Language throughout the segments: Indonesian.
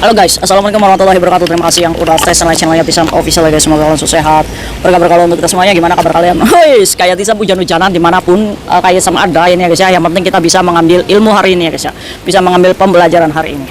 Halo guys, assalamualaikum warahmatullahi wabarakatuh. Terima kasih yang udah stay channel channelnya Tisam Official ya guys. Semoga kalian sehat. Berkabar kalau untuk kita semuanya, gimana kabar kalian? Guys, kayak Tisam hujan-hujanan dimanapun, kayak sama ada ini ya guys ya. Yang penting kita bisa mengambil ilmu hari ini ya guys ya. Bisa mengambil pembelajaran hari ini.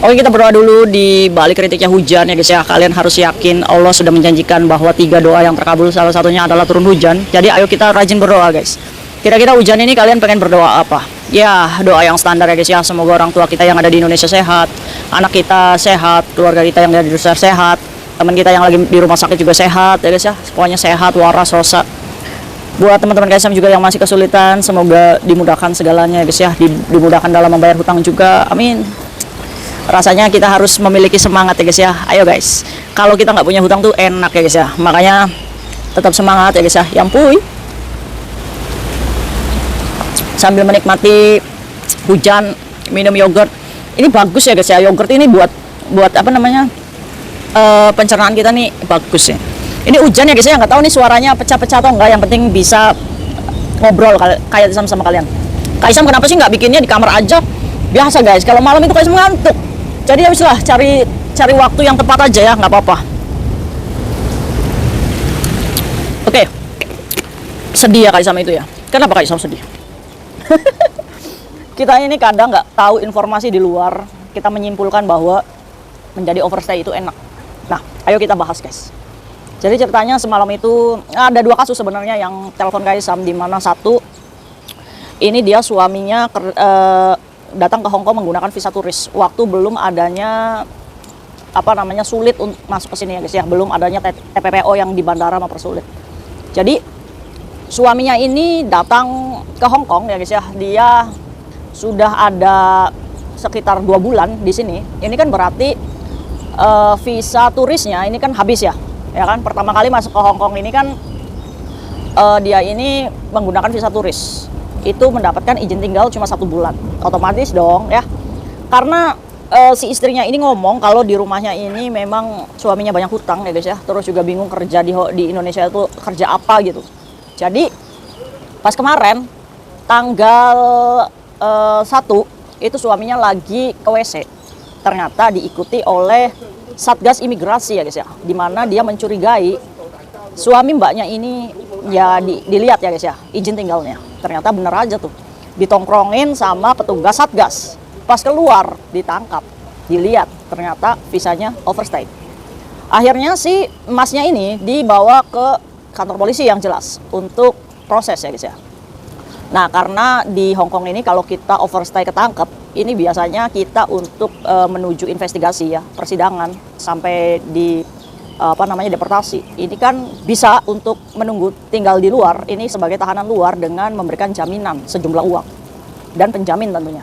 Oke, kita berdoa dulu di balik kritiknya hujan ya guys ya. Kalian harus yakin Allah sudah menjanjikan bahwa 3 doa yang terkabul salah satunya adalah turun hujan. Jadi ayo kita rajin berdoa guys. Kira-kira hujan ini kalian pengen berdoa apa? Ya, doa yang standar ya guys ya. Semoga orang tua kita yang ada di Indonesia sehat, anak kita sehat, keluarga kita yang ada di luar sehat, teman kita yang lagi di rumah sakit juga sehat ya guys ya. Pokoknya sehat, waras, rosa. Buat teman-teman KSM juga yang masih kesulitan, semoga dimudahkan segalanya ya guys ya. Dimudahkan dalam membayar hutang juga. Amin. Rasanya kita harus memiliki semangat ya guys ya. Ayo guys, kalau kita nggak punya hutang tuh enak ya guys ya. Makanya tetap semangat ya guys ya. Yang puy, sambil menikmati hujan, minum yogurt. Ini bagus ya guys ya, yogurt ini buat apa namanya, pencernaan kita nih bagus ya. Ini hujan ya guys ya, nggak tahu nih suaranya pecah-pecah atau enggak. Yang penting bisa ngobrol kayak sama kalian. Kak Isam kenapa sih nggak bikinnya di kamar aja? Biasa guys, kalau malam itu Kak Isam ngantuk. Jadi ya lah, cari waktu yang tepat aja ya, nggak apa-apa. Oke. Sedih ya Kak Isam itu ya. Kenapa Kak Isam sedih? Kita ini kadang nggak tahu informasi di luar, kita menyimpulkan bahwa menjadi overstay itu enak. Nah, ayo kita bahas guys. Jadi ceritanya semalam itu ada 2 kasus sebenarnya yang telepon Kaisam, di mana satu ini dia suaminya datang ke Hong Kong menggunakan visa turis waktu belum adanya apa namanya sulit untuk masuk ke sini ya guys ya, belum adanya TPPO yang di bandara mempersulit. Jadi suaminya ini datang ke Hong Kong ya guys ya, dia sudah ada sekitar 2 bulan di sini. Ini kan berarti visa turisnya ini kan habis ya kan. Pertama kali masuk ke Hong Kong ini kan dia ini menggunakan visa turis, itu mendapatkan izin tinggal cuma 1 bulan. Otomatis dong ya, karena si istrinya ini ngomong kalau di rumahnya ini memang suaminya banyak hutang ya guys ya, terus juga bingung kerja di Indonesia itu kerja apa gitu. Jadi pas kemarin tanggal 1 itu suaminya lagi ke WC, ternyata diikuti oleh Satgas Imigrasi ya guys ya, dimana dia mencurigai suami mbaknya ini ya dilihat ya guys ya izin tinggalnya. Ternyata bener aja tuh, ditongkrongin sama petugas Satgas. Pas keluar ditangkap, dilihat ternyata visanya overstay. Akhirnya si emasnya ini dibawa ke kantor polisi yang jelas untuk proses ya guys ya. Nah, karena di Hong Kong ini kalau kita overstay ketangkep, ini biasanya kita untuk menuju investigasi ya, persidangan sampai di deportasi. Ini kan bisa untuk menunggu tinggal di luar, ini sebagai tahanan luar dengan memberikan jaminan sejumlah uang dan penjamin tentunya.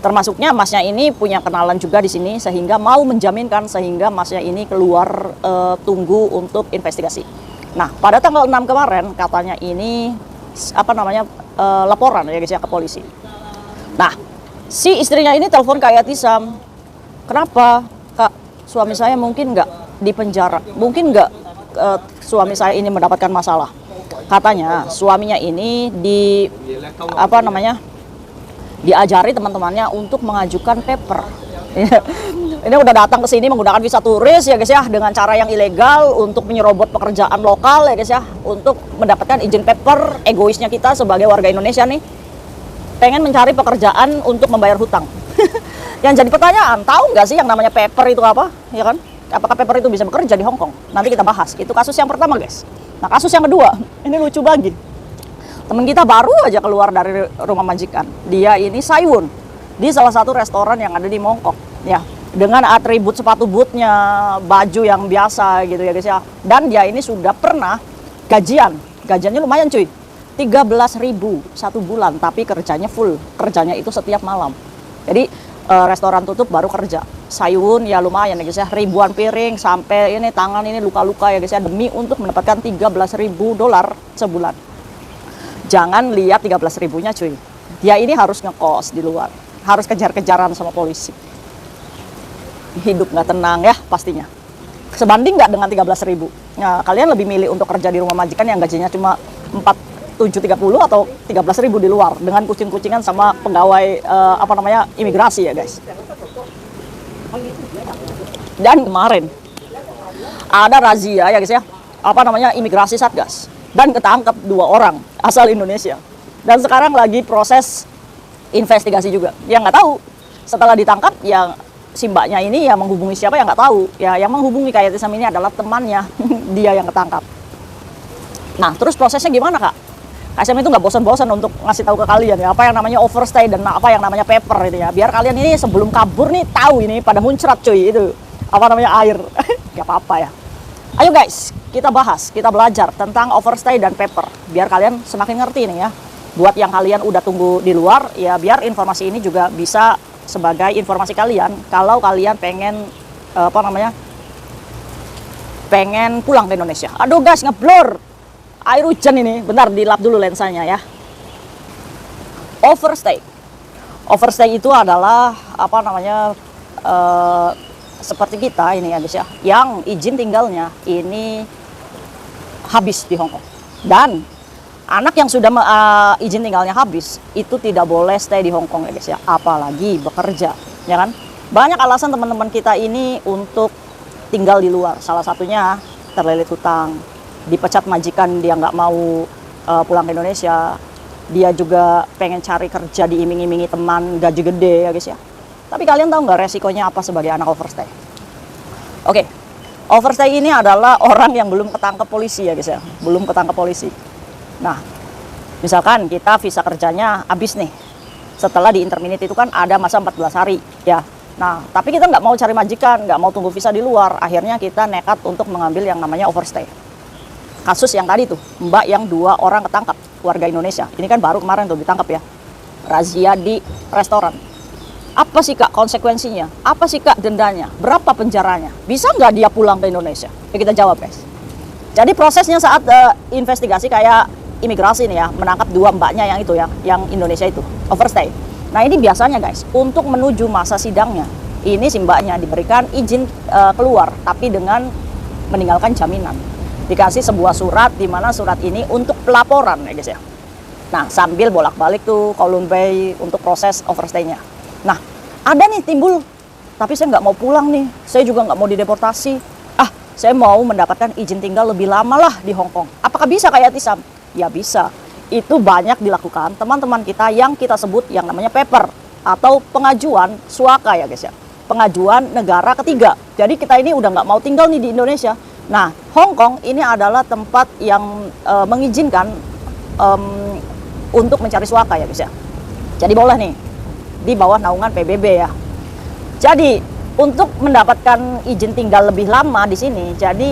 Termasuknya masnya ini punya kenalan juga di sini sehingga mau menjaminkan sehingga masnya ini keluar tunggu untuk investigasi. Nah, pada tanggal 6 kemarin katanya ini laporan ya guys ya ke polisi. Nah, si istrinya ini telepon Kak Yatisam, kenapa Kak, suami saya mungkin nggak di penjara, mungkin nggak suami saya ini mendapatkan masalah. Katanya suaminya ini diajari teman-temannya untuk mengajukan paper. Ini udah datang ke sini menggunakan visa turis ya guys ya, dengan cara yang ilegal untuk menyerobot pekerjaan lokal ya guys ya, untuk mendapatkan izin paper. Egoisnya kita sebagai warga Indonesia nih pengen mencari pekerjaan untuk membayar hutang. Yang jadi pertanyaan, tahu nggak sih yang namanya paper itu apa ya kan? Apakah paper itu bisa bekerja di Hong Kong? Nanti kita bahas. Itu kasus yang pertama guys. Nah, kasus yang kedua ini lucu banget. Temen kita baru aja keluar dari rumah majikan, dia ini Saiwon di salah satu restoran yang ada di Mongkok ya, dengan atribut sepatu bootnya, baju yang biasa gitu ya guys ya. Dan dia ini sudah pernah gajiannya lumayan cuy, 13.000 1 bulan, tapi kerjanya full, kerjanya itu setiap malam. Jadi restoran tutup baru kerja. Saiwon ya lumayan ya guys ya, ribuan piring, sampai ini tangan ini luka-luka ya guys ya, demi untuk mendapatkan 13.000 dolar sebulan. Jangan lihat 13.000-nya cuy, dia ini harus ngekos di luar, harus kejar-kejaran sama polisi. Hidup nggak tenang ya pastinya. Sebanding nggak dengan 13.000? Nah, kalian lebih milih untuk kerja di rumah majikan yang gajinya cuma 4.730 atau 13.000 di luar dengan kucing-kucingan sama pegawai imigrasi ya guys. Dan kemarin ada razia ya guys ya, imigrasi Satgas, dan ketangkep 2 orang asal Indonesia. Dan sekarang lagi proses investigasi juga. Ya nggak tahu setelah ditangkap ya si mbaknya ini ya menghubungi siapa ya nggak tahu. Ya yang menghubungi kayak Tisam ini adalah temannya dia yang ketangkap. Nah terus prosesnya gimana kak? KSM itu nggak bosan-bosan untuk ngasih tahu ke kalian ya apa yang namanya overstay dan apa yang namanya paper itu ya, biar kalian ini sebelum kabur nih tahu ini pada muncrat cuy itu apa namanya air. Gak apa-apa ya. Ayo guys, kita bahas, kita belajar tentang overstay dan paper biar kalian semakin ngerti nih ya. Buat yang kalian udah tunggu di luar ya, biar informasi ini juga bisa sebagai informasi kalian kalau kalian pengen pengen pulang ke Indonesia. Aduh guys, ngeblur air hujan ini, bentar dilap dulu lensanya ya. Overstay itu adalah seperti kita ini ya guys ya, yang izin tinggalnya ini habis di Hong Kong, dan anak yang sudah izin tinggalnya habis itu tidak boleh stay di Hong Kong ya guys ya, apalagi bekerja ya kan. Banyak alasan teman-teman kita ini untuk tinggal di luar, salah satunya terlilit hutang, dipecat majikan dia nggak mau pulang ke Indonesia, dia juga pengen cari kerja diiming-imingi teman gaji gede ya guys ya. Tapi kalian tahu nggak resikonya apa sebagai anak overstay? Oke, overstay ini adalah orang yang belum ketangkep polisi ya guys ya, belum ketangkep polisi. Nah, misalkan kita visa kerjanya habis nih, setelah di interminate itu kan ada masa 14 hari ya. Nah, tapi kita nggak mau cari majikan, nggak mau tunggu visa di luar, akhirnya kita nekat untuk mengambil yang namanya overstay. Kasus yang tadi tuh, mbak yang 2 orang ketangkap, warga Indonesia, ini kan baru kemarin tuh ditangkap ya, razia di restoran. Apa sih kak konsekuensinya? Apa sih kak dendanya? Berapa penjaranya? Bisa nggak dia pulang ke Indonesia? Ya kita jawab guys. Jadi prosesnya saat investigasi kayak imigrasi nih ya, menangkap 2 mbaknya yang itu ya, yang Indonesia itu, overstay. Nah ini biasanya guys, untuk menuju masa sidangnya, ini si mbaknya diberikan izin keluar, tapi dengan meninggalkan jaminan. Dikasih sebuah surat, di mana surat ini untuk pelaporan ya guys ya. Nah sambil bolak-balik tuh Kowloon Bay untuk proses overstay-nya. Nah, ada nih timbul, tapi saya nggak mau pulang nih, saya juga nggak mau dideportasi. Saya mau mendapatkan izin tinggal lebih lama lah di Hong Kong. Apakah bisa kayak Tisam? Ya bisa. Itu banyak dilakukan teman-teman kita yang kita sebut yang namanya paper atau pengajuan suaka ya guys ya. Pengajuan negara ketiga. Jadi kita ini udah nggak mau tinggal nih di Indonesia. Nah, Hong Kong ini adalah tempat yang mengizinkan untuk mencari suaka ya guys ya. Jadi boleh nih di bawah naungan PBB ya. Jadi untuk mendapatkan izin tinggal lebih lama di sini, jadi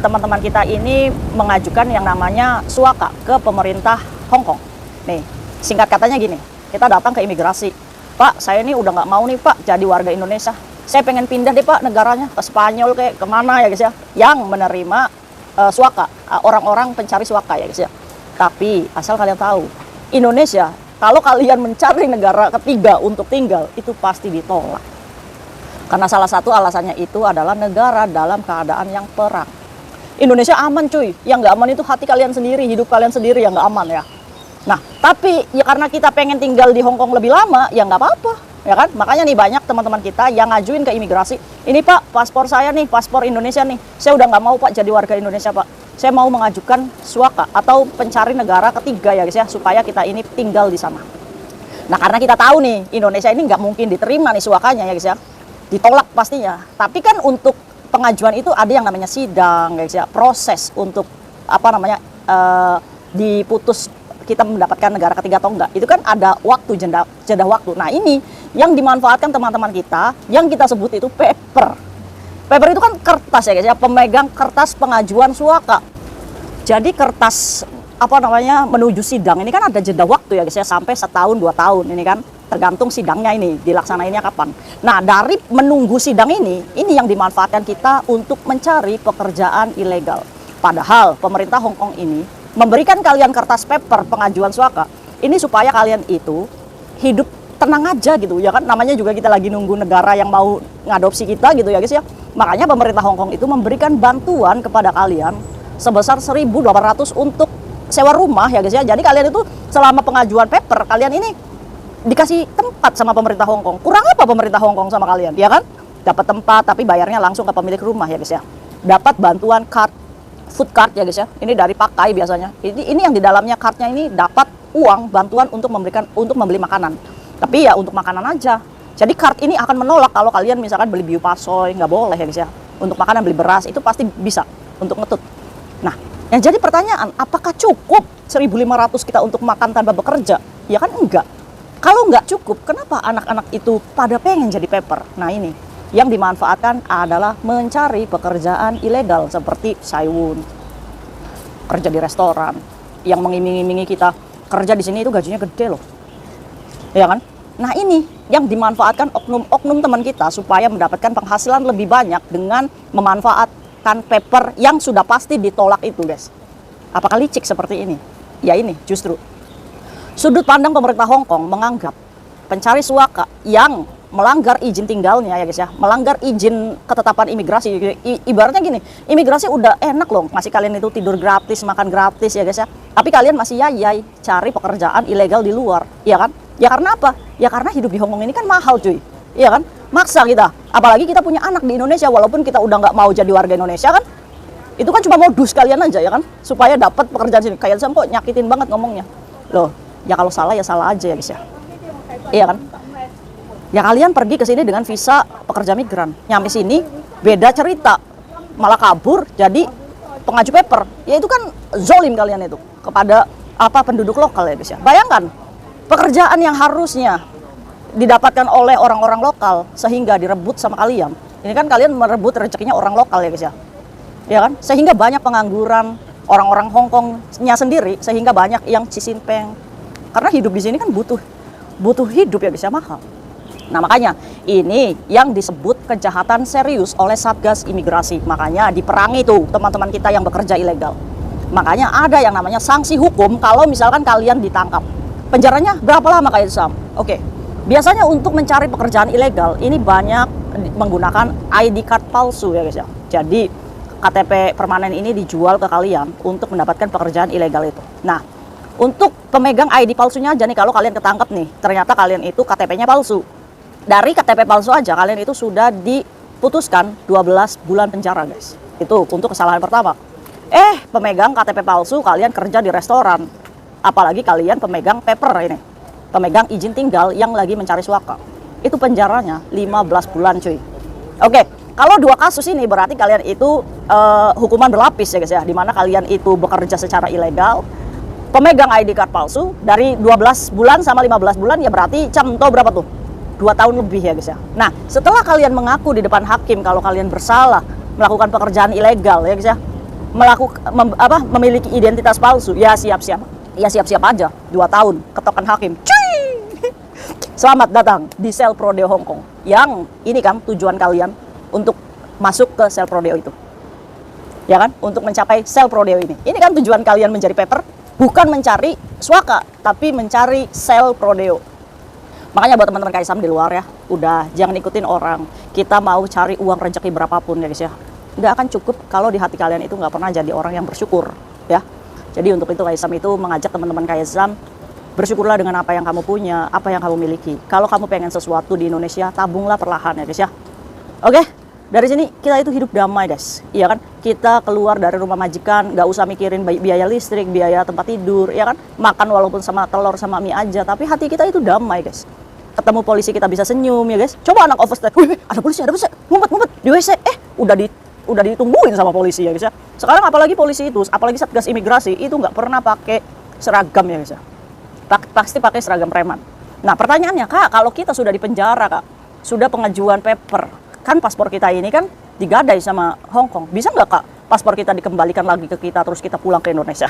teman-teman kita ini mengajukan yang namanya suaka ke pemerintah Hong Kong. Nih, singkat katanya gini, kita datang ke imigrasi, Pak, saya ini udah nggak mau nih Pak jadi warga Indonesia. Saya pengen pindah deh Pak negaranya, ke Spanyol kayak kemana ya guys ya, yang menerima suaka, orang-orang pencari suaka ya guys ya. Tapi asal kalian tahu, Indonesia kalau kalian mencari negara ketiga untuk tinggal, itu pasti ditolak. Karena salah satu alasannya itu adalah negara dalam keadaan yang perang. Indonesia aman cuy, yang nggak aman itu hati kalian sendiri, hidup kalian sendiri yang nggak aman ya. Nah, tapi ya karena kita pengen tinggal di Hong Kong lebih lama, ya nggak apa-apa, ya kan? Makanya nih banyak teman-teman kita yang ngajuin ke imigrasi, ini Pak, paspor saya nih, paspor Indonesia nih, saya udah nggak mau Pak jadi warga Indonesia Pak. Saya mau mengajukan suaka atau pencari negara ketiga ya guys ya, supaya kita ini tinggal di sana. Nah karena kita tahu nih Indonesia ini nggak mungkin diterima nih suakanya ya guys ya, ditolak pastinya. Tapi kan untuk pengajuan itu ada yang namanya sidang guys ya, proses untuk diputus kita mendapatkan negara ketiga atau enggak, itu kan ada waktu, jeda waktu. Nah ini yang dimanfaatkan teman-teman kita yang kita sebut itu paper. Paper itu kan kertas ya guys ya, pemegang kertas pengajuan suaka. Jadi kertas menuju sidang ini kan ada jeda waktu ya guys ya, sampai 1 tahun 2 tahun ini kan, tergantung sidangnya ini dilaksanainnya kapan. Nah dari menunggu sidang ini yang dimanfaatkan kita untuk mencari pekerjaan ilegal. Padahal pemerintah Hong Kong ini memberikan kalian kertas paper pengajuan suaka ini supaya kalian itu hidup tenang aja gitu ya kan, namanya juga kita lagi nunggu negara yang mau ngadopsi kita gitu ya guys ya. Makanya pemerintah Hong Kong itu memberikan bantuan kepada kalian sebesar 1.200 untuk sewa rumah ya guys ya. Jadi kalian itu selama pengajuan paper kalian ini dikasih tempat sama pemerintah Hong Kong. Kurang apa pemerintah Hong Kong sama kalian, ya kan? dapat tempat tapi bayarnya langsung ke pemilik rumah ya guys ya. Dapat bantuan card, food card ya guys ya. Ini dari Pakai biasanya. Ini yang di dalamnya cardnya ini dapat uang bantuan untuk membeli makanan. Tapi ya untuk makanan aja. Jadi card ini akan menolak kalau kalian misalkan beli biu pasoy, nggak boleh ya guys ya. Untuk makanan beli beras itu pasti bisa untuk ngetut. Nah, yang jadi pertanyaan, apakah cukup 1.500 kita untuk makan tanpa bekerja? Ya kan enggak. Kalau nggak cukup, kenapa anak-anak itu pada pengen jadi paper? Nah ini, yang dimanfaatkan adalah mencari pekerjaan ilegal seperti Saiwun, kerja di restoran, yang mengiming-imingi kita kerja di sini itu gajinya gede loh, ya kan? Nah ini yang dimanfaatkan oknum-oknum teman kita supaya mendapatkan penghasilan lebih banyak dengan memanfaatkan paper yang sudah pasti ditolak itu guys. Apakah licik seperti ini? Ya ini justru sudut pandang pemerintah Hong Kong menganggap pencari suaka yang melanggar izin tinggalnya ya guys ya, melanggar izin ketetapan imigrasi. Ibaratnya gini, imigrasi udah enak loh ngasih kalian itu tidur gratis, makan gratis ya guys ya. Tapi kalian masih yayai cari pekerjaan ilegal di luar, ya kan? Ya karena apa? Ya karena hidup di Hong Kong ini kan mahal cuy, ya kan? Maksa kita, apalagi kita punya anak di Indonesia walaupun kita udah nggak mau jadi warga Indonesia kan? Itu kan cuma modus kalian aja ya kan? Supaya dapat pekerjaan sini. Kayak Sam kok nyakitin banget ngomongnya. Loh, ya kalau salah ya salah aja ya guys ya. Iya kan? Ya kalian pergi ke sini dengan visa pekerja migran. Nyampe sini beda cerita. Malah kabur jadi pengaju paper. Ya itu kan zolim kalian itu kepada penduduk lokal ya guys ya. Bayangkan pekerjaan yang harusnya didapatkan oleh orang-orang lokal sehingga direbut sama kalian. Ini kan kalian merebut rezekinya orang lokal ya guys ya. Ya kan? Sehingga banyak pengangguran orang-orang Hong Kongnya sendiri, sehingga banyak yang cisimpeng. Karena hidup di sini kan butuh hidup ya guys ya, mahal. Nah makanya ini yang disebut kejahatan serius oleh Satgas Imigrasi. Makanya diperangi tuh teman-teman kita yang bekerja ilegal. Makanya ada yang namanya sanksi hukum kalau misalkan kalian ditangkap. Penjaranya berapa lama kayak Sam? Oke. Biasanya untuk mencari pekerjaan ilegal ini banyak menggunakan ID card palsu ya guys ya. Jadi KTP permanen ini dijual ke kalian untuk mendapatkan pekerjaan ilegal itu. Nah, untuk pemegang ID palsunya aja nih, kalau kalian ketangkep nih, ternyata kalian itu KTP-nya palsu. Dari KTP palsu aja kalian itu sudah diputuskan 12 bulan penjara guys. Itu untuk kesalahan pertama. Pemegang KTP palsu kalian kerja di restoran. Apalagi kalian pemegang paper ini. Pemegang izin tinggal yang lagi mencari suaka. Itu penjaranya 15 bulan cuy. Oke. Kalau dua kasus ini berarti kalian itu hukuman berlapis ya guys ya, dimana kalian itu bekerja secara ilegal, pemegang ID card palsu, dari 12 bulan sama 15 bulan ya berarti contoh berapa tuh? 2 tahun lebih ya guys ya. Nah setelah kalian mengaku di depan hakim kalau kalian bersalah melakukan pekerjaan ilegal ya guys ya, memiliki identitas palsu, ya siap-siap aja 2 tahun ketokan hakim. Cuy! Selamat datang di sel Prodeo Hong Kong. Yang ini kan tujuan kalian untuk masuk ke sel Prodeo itu, ya kan? Untuk mencapai sel Prodeo ini kan tujuan kalian menjadi paper, bukan mencari suaka, tapi mencari sel Prodeo. Makanya buat teman-teman KSM di luar ya, udah jangan ikutin orang. Kita mau cari uang rezeki berapapun ya guys ya, nggak akan cukup kalau di hati kalian itu nggak pernah jadi orang yang bersyukur ya. Jadi untuk itu KSM itu mengajak teman-teman KSM, bersyukurlah dengan apa yang kamu punya, apa yang kamu miliki. Kalau kamu pengen sesuatu di Indonesia, tabunglah perlahan ya guys ya. Oke, dari sini kita itu hidup damai guys, iya kan? Kita keluar dari rumah majikan, nggak usah mikirin biaya listrik, biaya tempat tidur, ya kan? Makan walaupun sama telur sama mie aja, tapi hati kita itu damai guys. Ketemu polisi kita bisa senyum ya guys. Coba anak overstay, wih ada polisi, ngumpet di WC, udah ditungguin sama polisi ya guys ya. Sekarang apalagi polisi itu, apalagi Satgas Imigrasi itu nggak pernah pakai seragam ya guys ya. Pasti pakai seragam preman. Nah pertanyaannya kak, kalau kita sudah di penjara kak, sudah pengajuan paper, kan paspor kita ini kan digadai sama Hong Kong. Bisa nggak kak paspor kita dikembalikan lagi ke kita terus kita pulang ke Indonesia?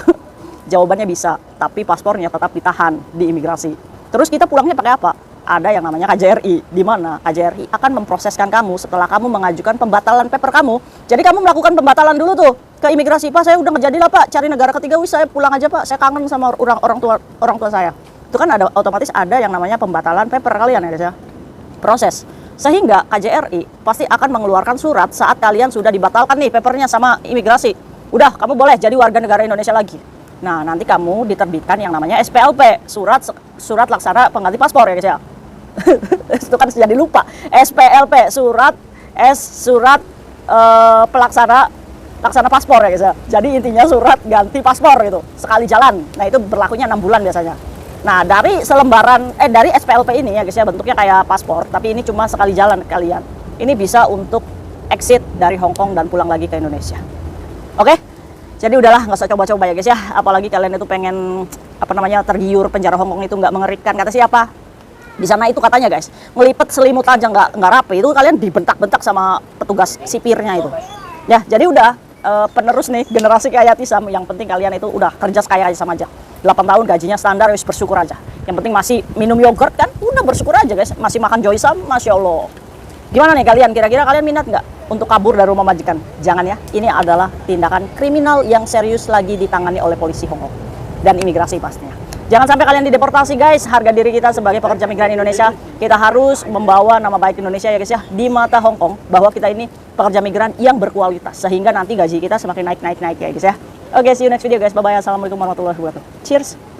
Jawabannya bisa, tapi paspornya tetap ditahan di imigrasi. Terus kita pulangnya pakai apa? Ada yang namanya KJRI, di mana KJRI akan memproseskan kamu setelah kamu mengajukan pembatalan paper kamu. Jadi kamu melakukan pembatalan dulu tuh ke imigrasi, Pak saya udah nggak jadi lah Pak, cari negara ketiga, saya pulang aja Pak, saya kangen sama orang tua saya. Itu kan ada otomatis ada yang namanya pembatalan paper kalian ya guys ya. Proses. Sehingga KJRI pasti akan mengeluarkan surat saat kalian sudah dibatalkan nih papernya sama imigrasi. Udah, kamu boleh jadi warga negara Indonesia lagi. Nah, nanti kamu diterbitkan yang namanya SPLP, surat laksana pengganti paspor ya guys ya. Itu kan jadi lupa. SPLP, surat surat pelaksana paspor ya guys ya. Jadi intinya surat ganti paspor gitu, sekali jalan. Nah itu berlakunya 6 bulan biasanya. Nah dari dari SPLP ini ya guys ya, bentuknya kayak paspor, tapi ini cuma sekali jalan kalian. Ini bisa untuk exit dari Hong Kong dan pulang lagi ke Indonesia. Oke? Jadi udahlah, nggak usah coba-coba ya guys ya. Apalagi kalian itu pengen tergiur penjara Hong Kong itu nggak mengerikan. Kata siapa? Di sana itu katanya guys, ngelipet selimut aja nggak rapi, itu kalian dibentak-bentak sama petugas sipirnya itu. Ya, jadi udah penerus nih generasi kayak Tisam. Yang penting kalian itu udah kerja sekaya aja sama aja. 8 tahun gajinya standar, wis bersyukur aja. Yang penting masih minum yogurt kan, udah bersyukur aja guys. Masih makan Joysam, Masya Allah. Gimana nih kalian? Kira-kira kalian minat nggak untuk kabur dari rumah majikan? Jangan ya, ini adalah tindakan kriminal yang serius lagi ditangani oleh polisi Hong Kong dan imigrasi pastinya. Jangan sampai kalian dideportasi guys. Harga diri kita sebagai pekerja migran Indonesia, kita harus membawa nama baik Indonesia ya guys ya, di mata Hong Kong, bahwa kita ini pekerja migran yang berkualitas, sehingga nanti gaji kita semakin naik ya guys ya. Oke, see you next video guys. Bye bye. Assalamualaikum warahmatullahi wabarakatuh. Cheers.